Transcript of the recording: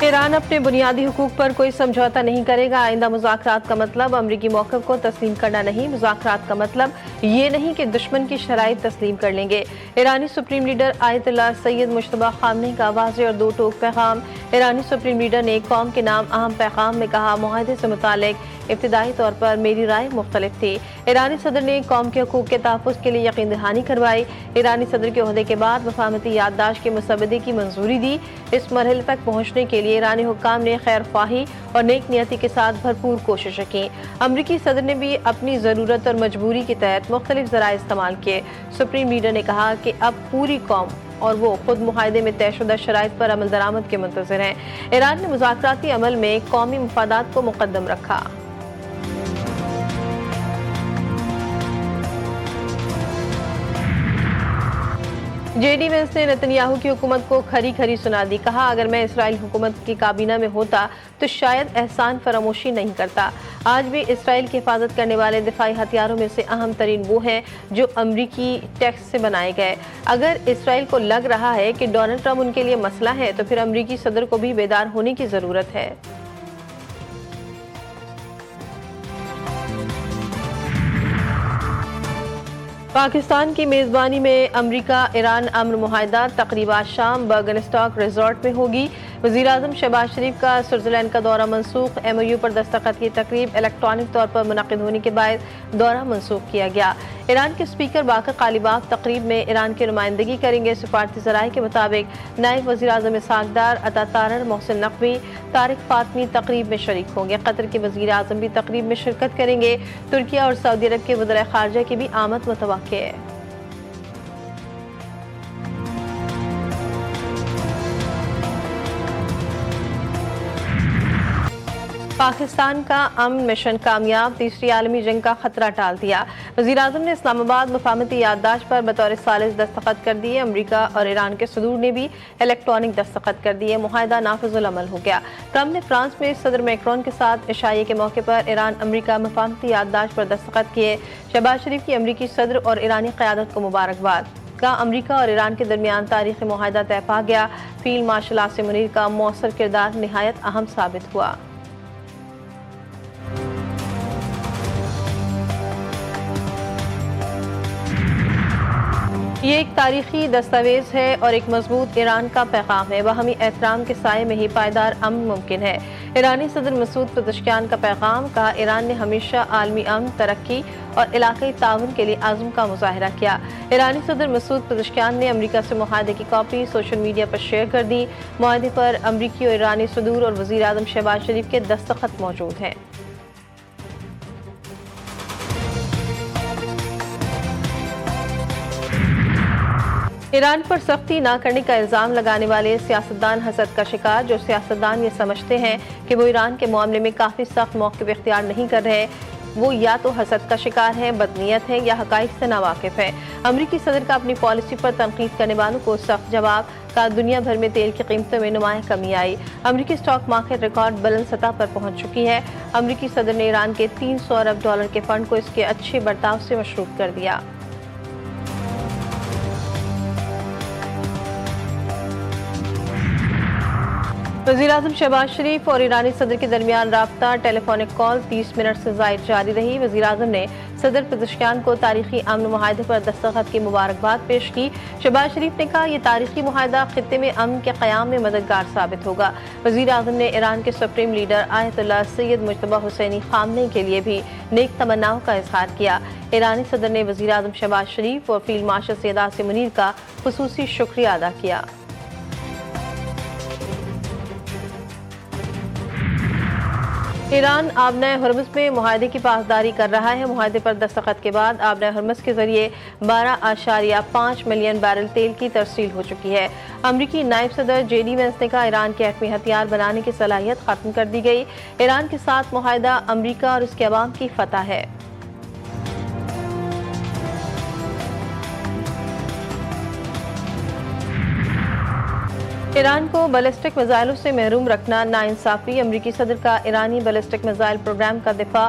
ایران اپنے بنیادی حقوق پر کوئی سمجھوتا نہیں کرے گا۔ آئندہ مذاکرات کا مطلب امریکی موقف کو تسلیم کرنا نہیں، مذاکرات کا مطلب یہ نہیں کہ دشمن کی شرائط تسلیم کر لیں گے۔ ایرانی سپریم لیڈر آیت اللہ سید مجتبی خامنہئی کا واضح اور دو ٹوک پیغام۔ ایرانی سپریم لیڈر نے قوم کے نام اہم پیغام میں کہا، معاہدے سے متعلق ابتدائی طور پر میری رائے مختلف تھی۔ ایرانی صدر نے قوم کے حقوق کے تحفظ کے لیے یقین دہانی کروائی۔ ایرانی صدر کے عہدے کے بعد مفاہمتی یادداشت کے مسودے کی منظوری دی۔ اس مرحلے تک پہنچنے کے لیے ایرانی حکام نے خیر خواہی اور نیک نیتی کے ساتھ بھرپور کوششیں کی۔ امریکی صدر نے بھی اپنی ضرورت اور مجبوری کے تحت مختلف ذرائع استعمال کیے۔ سپریم لیڈر نے کہا کہ اب پوری قوم اور وہ خود معاہدے میں طے شدہ شرائط پر عمل درآمد کے منتظر ہیں۔ ایران نے مذاکراتی عمل میں قومی مفادات کو مقدم رکھا۔ جے ڈی وینس نے نتنیاہو کی حکومت کو کھری کھری سنا دی۔ کہا، اگر میں اسرائیل حکومت کی کابینہ میں ہوتا تو شاید احسان فراموشی نہیں کرتا۔ آج بھی اسرائیل کی حفاظت کرنے والے دفاعی ہتھیاروں میں سے اہم ترین وہ ہیں جو امریکی ٹیکس سے بنائے گئے۔ اگر اسرائیل کو لگ رہا ہے کہ ڈونلڈ ٹرمپ ان کے لیے مسئلہ ہے تو پھر امریکی صدر کو بھی بیدار ہونے کی ضرورت ہے۔ پاکستان کی میزبانی میں امریکہ ایران امن معاہدہ تقریبات شام برگنسٹاک ریزورٹ میں ہوگی۔ وزیراعظم شہباز شریف کا سوئٹزرلینڈ کا دورہ منسوخ۔ ایم او یو پر دستخط کی تقریب الیکٹرانک طور پر منعقد ہونے کے باعث دورہ منسوخ کیا گیا۔ ایران کے اسپیکر باقر قالیباف تقریب میں ایران کی نمائندگی کریں گے۔ سفارتی ذرائع کے مطابق نائب وزیراعظم اسحاق ڈار، عطا طارر، محسن نقوی، طارق فاطمی تقریب میں شریک ہوں گے۔ قطر کے وزیر اعظم بھی تقریب میں شرکت کریں گے۔ ترکیہ اور سعودی عرب کے وزراء خارجہ کی بھی آمد متوقع ہے۔ پاکستان کا امن مشن کامیاب، تیسری عالمی جنگ کا خطرہ ٹال دیا۔ وزیراعظم نے اسلام آباد مفاہمتی یادداشت پر بطور ثالث دستخط کر دیے۔ امریکہ اور ایران کے صدور نے بھی الیکٹرانک دستخط کر دیے۔ معاہدہ نافذ العمل ہو گیا۔ ٹرمپ نے فرانس میں صدر میکرون کے ساتھ عشائیے کے موقع پر ایران امریکہ مفاہمتی یادداشت پر دستخط کیے۔ شہباز شریف کی امریکی صدر اور ایرانی قیادت کو مبارکباد۔ کا امریکہ اور ایران کے درمیان تاریخی معاہدہ طے پا گیا۔ فیلڈ مارشل عاصم منیر کا مؤثر کردار نہایت اہم ثابت ہوا۔ یہ ایک تاریخی دستاویز ہے اور ایک مضبوط ایران کا پیغام ہے۔ باہمی احترام کے سائے میں ہی پائیدار امن ممکن ہے۔ ایرانی صدر مسعود پزشکیان کا پیغام، کہا ایران نے ہمیشہ عالمی امن، ترقی اور علاقائی تعاون کے لیے عزم کا مظاہرہ کیا۔ ایرانی صدر مسعود پزشکیان نے امریکہ سے معاہدے کی کاپی سوشل میڈیا پر شیئر کر دی۔ معاہدے پر امریکی اور ایرانی صدور اور وزیر اعظم شہباز شریف کے دستخط موجود ہیں۔ ایران پر سختی نہ کرنے کا الزام لگانے والے سیاستدان حسد کا شکار۔ جو سیاستدان یہ سمجھتے ہیں کہ وہ ایران کے معاملے میں کافی سخت موقف اختیار نہیں کر رہے، وہ یا تو حسد کا شکار ہے، بدنیت ہے یا حقائق سے ناواقف ہے۔ امریکی صدر کا اپنی پالیسی پر تنقید کرنے والوں کو سخت جواب۔ کا دنیا بھر میں تیل کی قیمتوں میں نمایاں کمی آئی۔ امریکی اسٹاک مارکیٹ ریکارڈ بلند سطح پر پہنچ چکی ہے۔ امریکی صدر نے ایران کے $300 ارب کے فنڈ کو اس کے اچھے برتاؤ سے مشروط کر دیا۔ وزیراعظم شہباز شریف اور ایرانی صدر کے درمیان رابطہ ٹیلی فونک کال 30 منٹ سے زائد جاری رہی۔ وزیراعظم نے صدر پزشکیان کو تاریخی امن معاہدے پر دستخط کی مبارکباد پیش کی۔ شہباز شریف نے کہا، یہ تاریخی معاہدہ خطے میں امن کے قیام میں مددگار ثابت ہوگا۔ وزیر اعظم نے ایران کے سپریم لیڈر آیت اللہ سید مجتبی حسینی خامنہئی کے لیے بھی نیک تمناؤں کا اظہار کیا۔ ایرانی صدر نے وزیر اعظم شہباز شریف اور فیلڈ مارشل سید عاصم منیر کا خصوصی شکریہ ادا کیا۔ ایران آبنۂ ہرمز میں معاہدے کی پاسداری کر رہا ہے۔ معاہدے پر دستخط کے بعد آبنۂ ہرمز کے ذریعے 12.5 ملین بیرل تیل کی ترسیل ہو چکی ہے۔ امریکی نائب صدر جے ڈی وینس نے کہا، ایران کے ایٹمی ہتھیار بنانے کی صلاحیت ختم کر دی گئی۔ ایران کے ساتھ معاہدہ امریکہ اور اس کے عوام کی فتح ہے۔ ایران کو بیلسٹک میزائلوں سے محروم رکھنا ناانصافی۔ امریکی صدر کا ایرانی بیلسٹک میزائل پروگرام کا دفاع۔